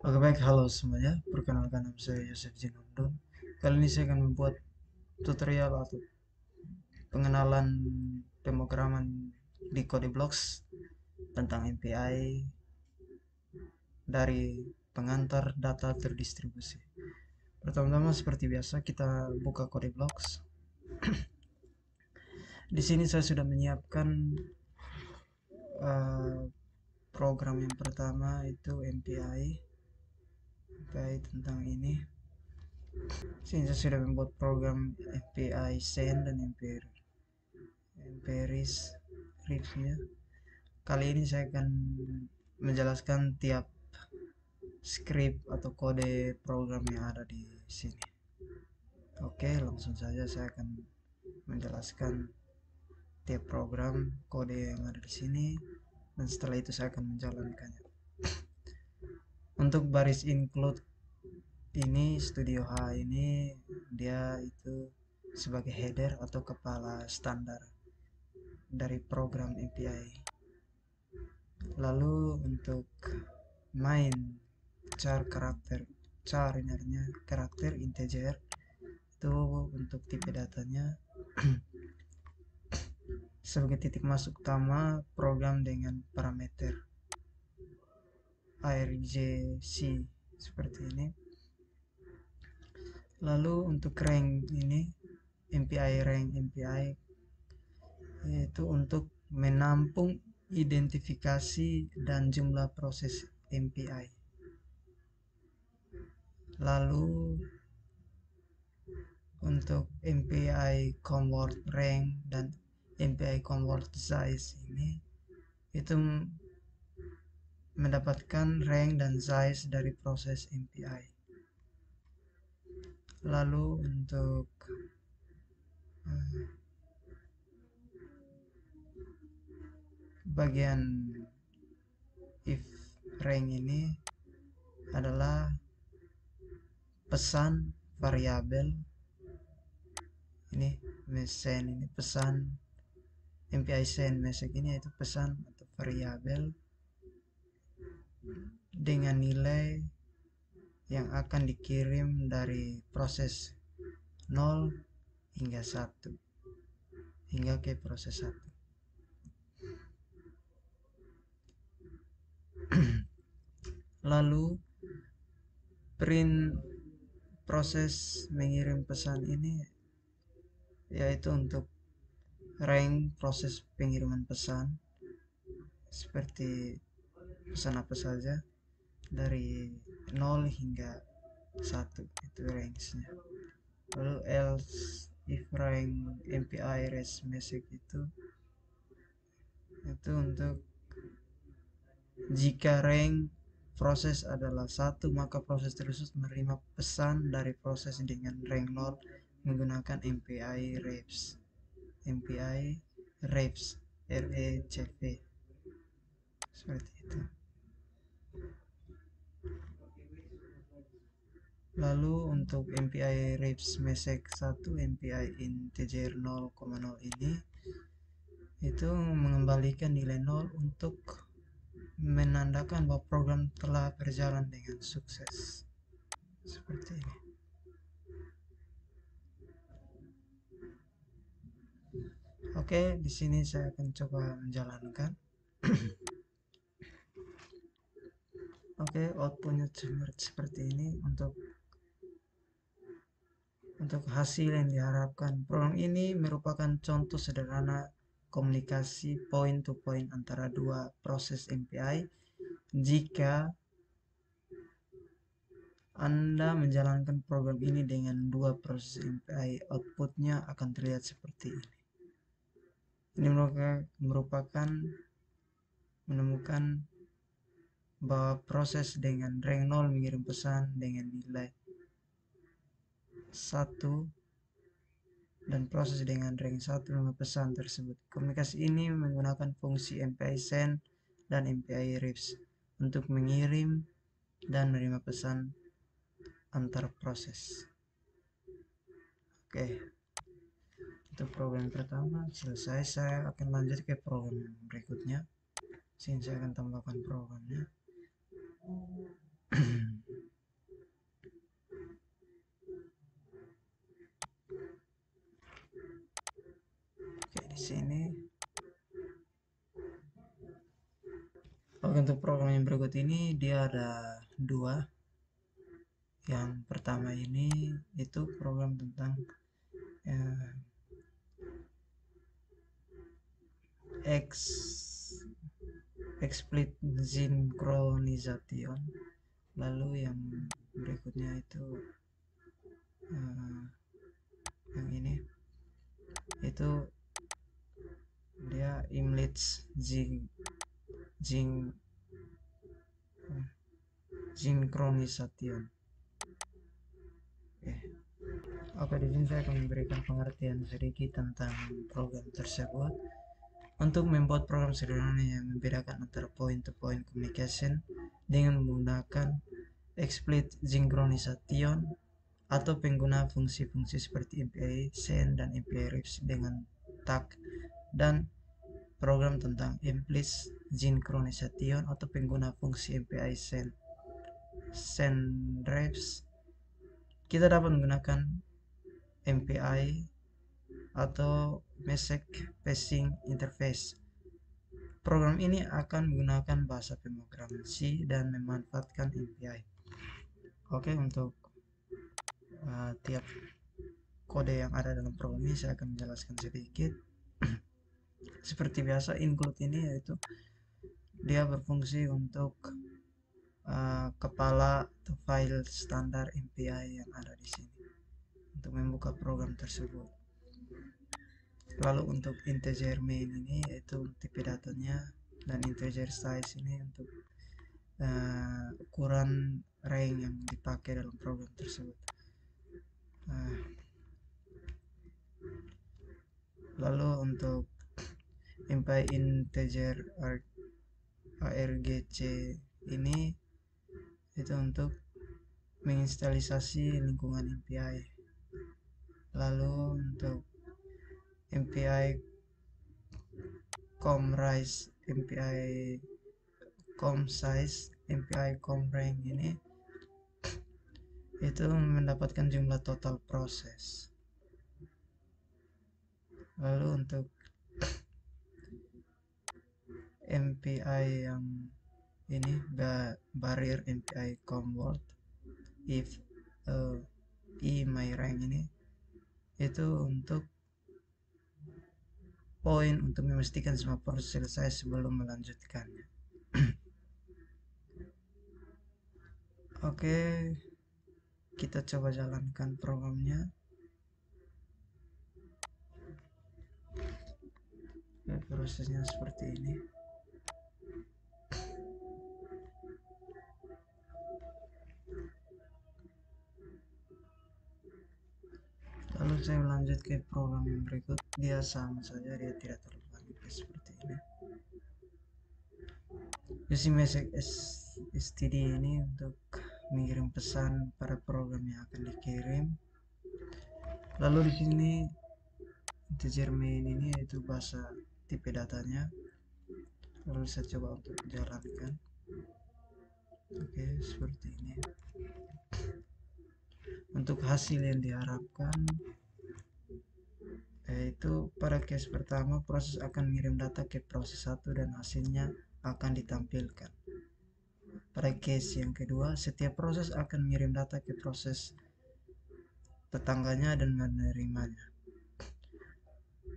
Oke baik, halo semuanya. Perkenalkan nama saya Yosef Jinundun. Kali ini saya akan membuat tutorial atau pengenalan pemrograman di Kode Blocks tentang MPI dari pengantar data terdistribusi. Pertama-tama seperti biasa kita buka Kode Blocks. Di sini saya sudah menyiapkan eh, program yang pertama itu MPI tentang ini. Sini saya sudah membuat program MPI send dan MPI reads-nya. Kali ini saya akan menjelaskan tiap script atau kode program yang ada di sini. Oke, langsung saja saya akan menjelaskan tiap program kode yang ada di sini dan setelah itu saya akan menjalankannya. Untuk baris include ini Studio H ini dia itu sebagai header atau kepala standar dari program API. Lalu untuk main char karakter, char ini artinya karakter integer, itu untuk tipe datanya sebagai titik masuk utama program dengan parameter argc seperti ini. Lalu untuk rank ini rank MPI yaitu untuk menampung identifikasi dan jumlah proses MPI. Lalu untuk MPI convert rank dan MPI convert size ini itu mendapatkan rank dan size dari proses MPI. Lalu untuk bagian if rank ini adalah pesan variabel ini mesen ini pesan MPI send message ini yaitu pesan atau variabel dengan nilai yang akan dikirim dari proses 0 hingga 1 hingga ke proses 1. Lalu print proses mengirim pesan ini yaitu untuk rank proses pengiriman pesan seperti pesan apa saja dari 0 hingga 1 itu range-nya. Lalu else if rank MPI res message itu untuk jika rank proses adalah 1 maka proses tersebut menerima pesan dari proses dengan rank 0 menggunakan MPI reps RECV seperti itu. Lalu untuk MPI reps message 1 MPI integer 0,0 ini itu mengembalikan nilai 0 untuk menandakan bahwa program telah berjalan dengan sukses seperti ini. Oke, di sini saya akan coba menjalankan. Oke, outputnya seperti ini untuk hasil yang diharapkan. Program ini merupakan contoh sederhana komunikasi point to point antara dua proses MPI. Jika Anda menjalankan program ini dengan dua proses MPI, outputnya akan terlihat seperti ini. Ini menemukan bahwa proses dengan rank 0 mengirim pesan dengan nilai 1 dan proses dengan rank 1 menerima pesan tersebut. Komunikasi ini menggunakan fungsi MPI send dan MPI reps untuk mengirim dan menerima pesan antar proses. Oke, itu program pertama selesai. Saya akan lanjut ke program berikutnya. Sini saya akan tambahkan programnya. sini. Oke, untuk program yang berikut ini dia ada dua. Yang pertama ini itu program tentang explicit synchronization. Lalu yang berikutnya itu yang ini itu dia implicit synchronization. Oke, di sini saya akan memberikan pengertian sedikit tentang program tersebut. Untuk membuat program sederhana yang membedakan antara point-to-point communication dengan menggunakan explicit synchronization atau pengguna fungsi-fungsi seperti MPI send dan MPI receive dengan tag, dan program tentang implicit synchronization atau pengguna fungsi MPI send refs, kita dapat menggunakan MPI atau Message Passing Interface. Program ini akan menggunakan bahasa pemrograman C dan memanfaatkan MPI. Oke, untuk tiap kode yang ada dalam program ini saya akan menjelaskan sedikit. Seperti biasa, include ini yaitu dia berfungsi untuk kepala atau file standar MPI yang ada di sini untuk membuka program tersebut. Lalu untuk integer main ini yaitu tipe datanya, dan integer size ini untuk ukuran range yang dipakai dalam program tersebut. Lalu untuk MPI integer argc ini itu untuk menginstalisasi lingkungan MPI. Lalu untuk MPI comRise, MPI comSize, MPI comRange ini itu mendapatkan jumlah total proses. Lalu untuk MPI yang ini barrier MPI comWord if my rank ini itu untuk poin untuk memastikan semua proses selesai sebelum melanjutkannya. Oke, kita coba jalankan programnya. Oke, prosesnya seperti ini. Lalu saya lanjut ke program yang berikut. Dia sama saja, dia tidak terlalu banyak seperti ini. Using message std ini untuk mengirim pesan pada program yang akan dikirim. Lalu di sini integer main ini yaitu bahasa tipe datanya. Lalu saya coba untuk jalankan. Oke, seperti ini. Untuk hasil yang diharapkan yaitu pada case pertama proses akan mengirim data ke proses 1 dan hasilnya akan ditampilkan. Pada case yang kedua, setiap proses akan mengirim data ke proses tetangganya dan menerimanya.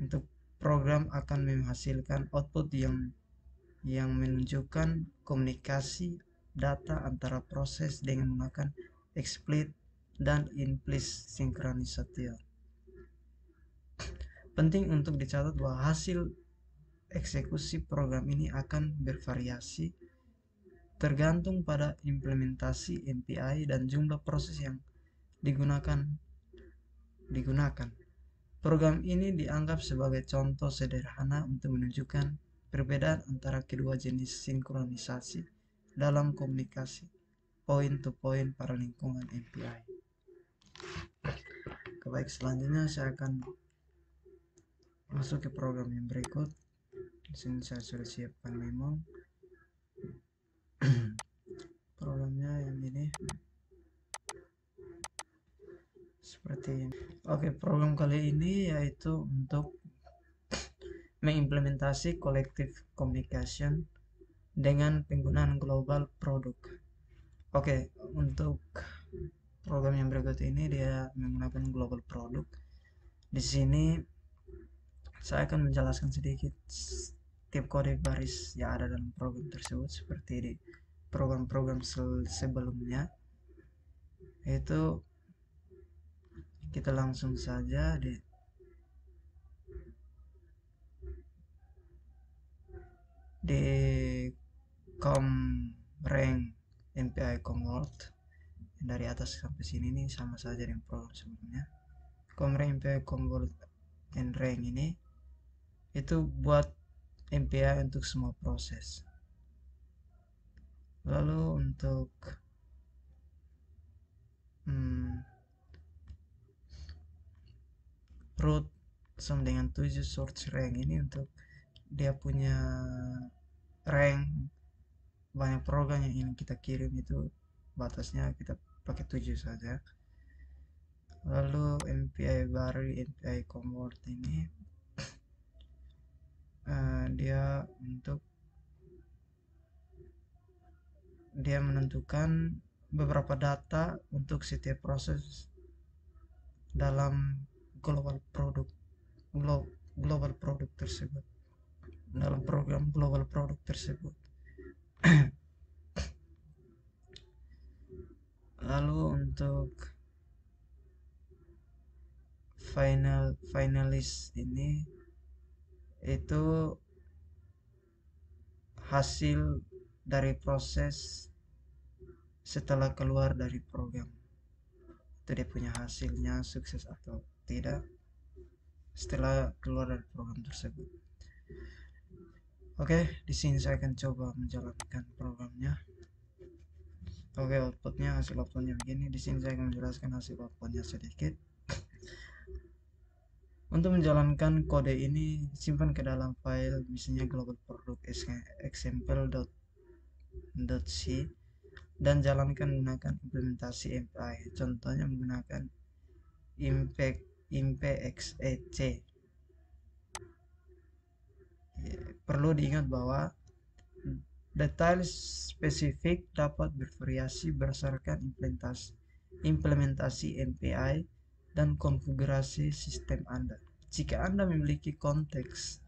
Untuk program akan menghasilkan output yang menunjukkan komunikasi data antara proses dengan menggunakan explicit dan implicit synchronization. Penting untuk dicatat bahwa hasil eksekusi program ini akan bervariasi tergantung pada implementasi MPI dan jumlah proses yang digunakan. Program ini dianggap sebagai contoh sederhana untuk menunjukkan perbedaan antara kedua jenis sinkronisasi dalam komunikasi point-to-point pada lingkungan MPI. Baik, selanjutnya saya akan masuk ke program yang berikut. Di sini saya sudah siapkan memo. Programnya yang ini seperti ini. Oke, program kali ini yaitu untuk mengimplementasi collective communication dengan penggunaan global product. Oke, untuk program yang berikut ini dia menggunakan global product. Di sini saya akan menjelaskan sedikit tiap kode baris yang ada dalam program tersebut seperti di program-program sebelumnya. Itu kita langsung saja di com rank MPI convert dari atas sampai sini nih sama saja dengan program sebelumnya. Com rank MPI convert and rank ini itu buat MPI untuk semua proses. Lalu untuk root sama dengan 7 source rank ini untuk dia punya rank banyak program yang ingin kita kirim itu batasnya kita pakai 7 saja. Lalu MPI baru MPI convert ini dia menentukan beberapa data untuk setiap proses dalam global product tersebut, dalam program global product tersebut. Lalu untuk finalist ini itu hasil dari proses setelah keluar dari program. Itu dia punya hasilnya sukses atau tidak setelah keluar dari program tersebut. Oke, di sini saya akan coba menjalankan programnya. Oke, hasil outputnya begini. Di sini saya akan menjelaskan hasil outputnya sedikit. Untuk menjalankan kode ini simpan ke dalam file misalnya global product example.c dan jalankan menggunakan implementasi MPI. Contohnya menggunakan impxec. Perlu diingat bahwa detail spesifik dapat bervariasi berdasarkan implementasi MPI dan konfigurasi sistem Anda. Jika Anda memiliki konteks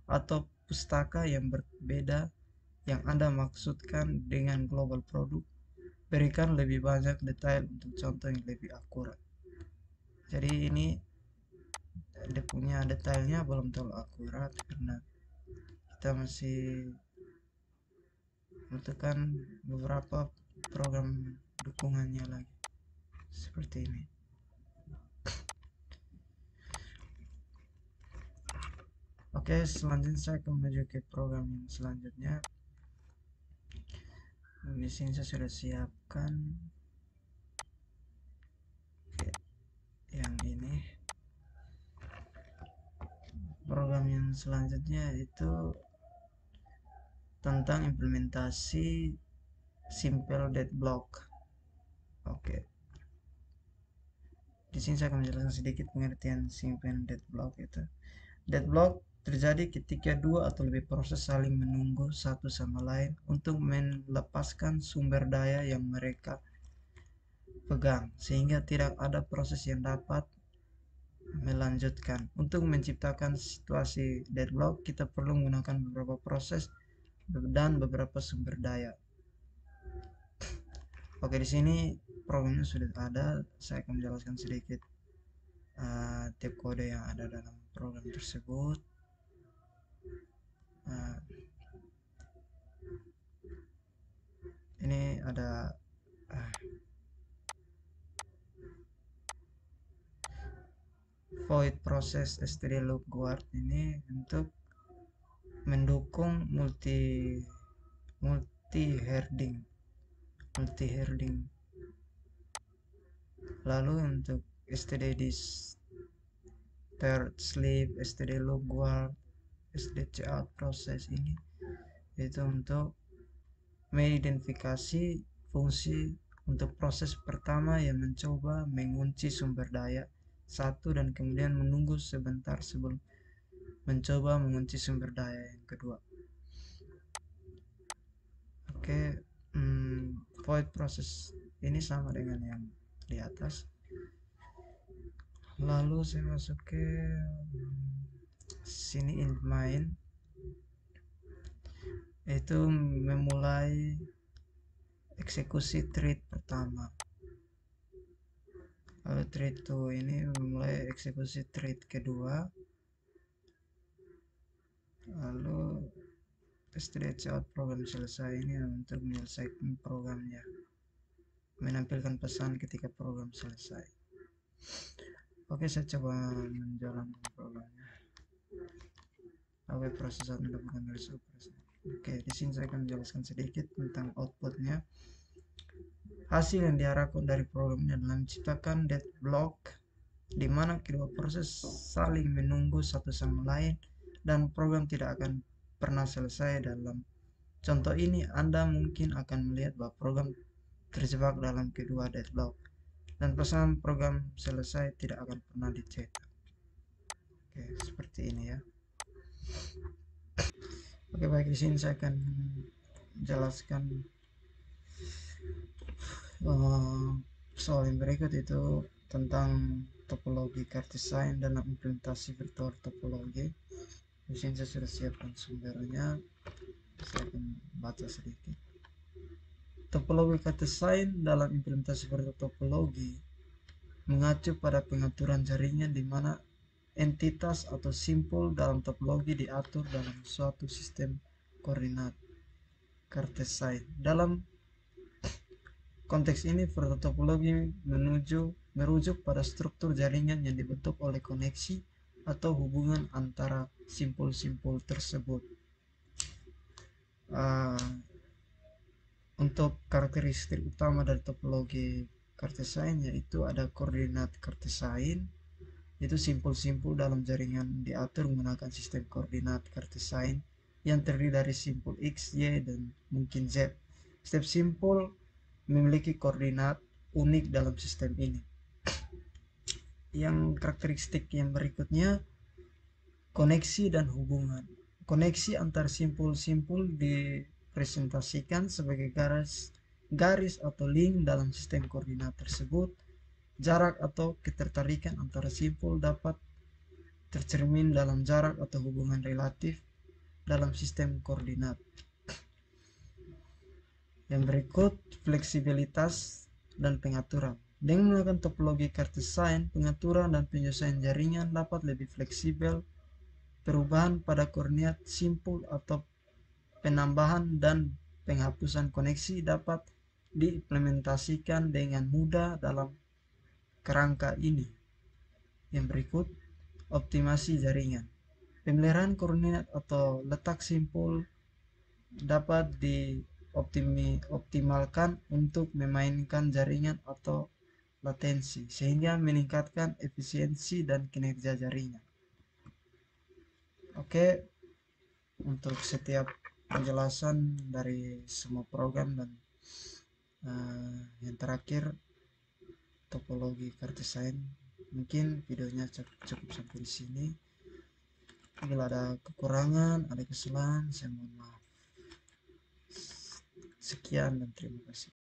atau pustaka yang berbeda yang Anda maksudkan dengan global product, berikan lebih banyak detail untuk contoh yang lebih akurat. Jadi ini dia punya detailnya belum terlalu akurat karena kita masih membutuhkan beberapa program dukungannya lagi seperti ini. Oke, selanjutnya saya akan menuju ke program yang selanjutnya. Di sini saya sudah siapkan yang ini. Program yang selanjutnya itu tentang implementasi simple dead block. Oke. Di sini saya akan menjelaskan sedikit pengertian simple dead block itu. Dead block terjadi ketika dua atau lebih proses saling menunggu satu sama lain untuk melepaskan sumber daya yang mereka pegang sehingga tidak ada proses yang dapat melanjutkan. Untuk menciptakan situasi deadlock kita perlu menggunakan beberapa proses dan beberapa sumber daya. Oke, di sini programnya sudah ada. Saya akan menjelaskan sedikit tipe kode yang ada dalam program tersebut. Ini ada void process std loop guard ini untuk mendukung multi herding. Lalu untuk std third sleep, std loop guard, std cout proses ini itu untuk mengidentifikasi fungsi untuk proses pertama yang mencoba mengunci sumber daya satu dan kemudian menunggu sebentar sebelum mencoba mengunci sumber daya yang kedua. Oke, void proses ini sama dengan yang di atas. Lalu saya masuk ke sini in main, itu memulai eksekusi thread pertama. Lalu thread 2 ini memulai eksekusi thread kedua. Lalu stretch out program selesai ini untuk menyelesaikan programnya, menampilkan pesan ketika program selesai. Oke, saya coba menjalankan programnya. Awal proses mendapatkan garis operasi. Oke, di sini saya akan menjelaskan sedikit tentang outputnya. Hasil yang diharapkan dari programnya adalah menciptakan deadlock di mana kedua proses saling menunggu satu sama lain dan program tidak akan pernah selesai. Dalam contoh ini, Anda mungkin akan melihat bahwa program terjebak dalam kedua deadlock dan pesan program selesai tidak akan pernah dicetak. Oke, seperti ini ya. Oke, baik, di sini saya akan jelaskan soal yang berikut, itu tentang topologi Cartesian dalam implementasi vektor topologi. Di sini saya sudah siapkan sumbernya, saya akan baca sedikit. Topologi Cartesian dalam implementasi vektor topologi mengacu pada pengaturan jaringan di mana entitas atau simpul dalam topologi diatur dalam suatu sistem koordinat Cartesian. Dalam konteks ini, vektor topologi merujuk pada struktur jaringan yang dibentuk oleh koneksi atau hubungan antara simpul-simpul tersebut. Untuk karakteristik utama dari topologi Cartesian yaitu ada koordinat Cartesian, yaitu simpul-simpul dalam jaringan diatur menggunakan sistem koordinat Cartesian yang terdiri dari simpul X, Y, dan mungkin Z. Setiap simpul memiliki koordinat unik dalam sistem ini. Yang karakteristik yang berikutnya, koneksi dan hubungan. Koneksi antar simpul-simpul dipresentasikan sebagai garis atau link dalam sistem koordinat tersebut. Jarak atau ketertarikan antara simpul dapat tercermin dalam jarak atau hubungan relatif dalam sistem koordinat. Yang berikut, fleksibilitas dan pengaturan. Dengan menggunakan topologi Cartesian, pengaturan dan penyesuaian jaringan dapat lebih fleksibel. Perubahan pada koordinat simpul atau penambahan dan penghapusan koneksi dapat diimplementasikan dengan mudah dalam kerangka ini. Yang berikut, optimasi jaringan. Pemeliharaan koordinat atau letak simpul dapat dioptimalkan untuk memainkan jaringan atau latensi sehingga meningkatkan efisiensi dan kinerja jaringan. Oke, untuk setiap penjelasan dari semua program dan yang terakhir topologi Cartesian, mungkin videonya cukup sampai di sini. Bila ada kekurangan, ada kesalahan, saya mohon maaf. Sekian dan terima kasih.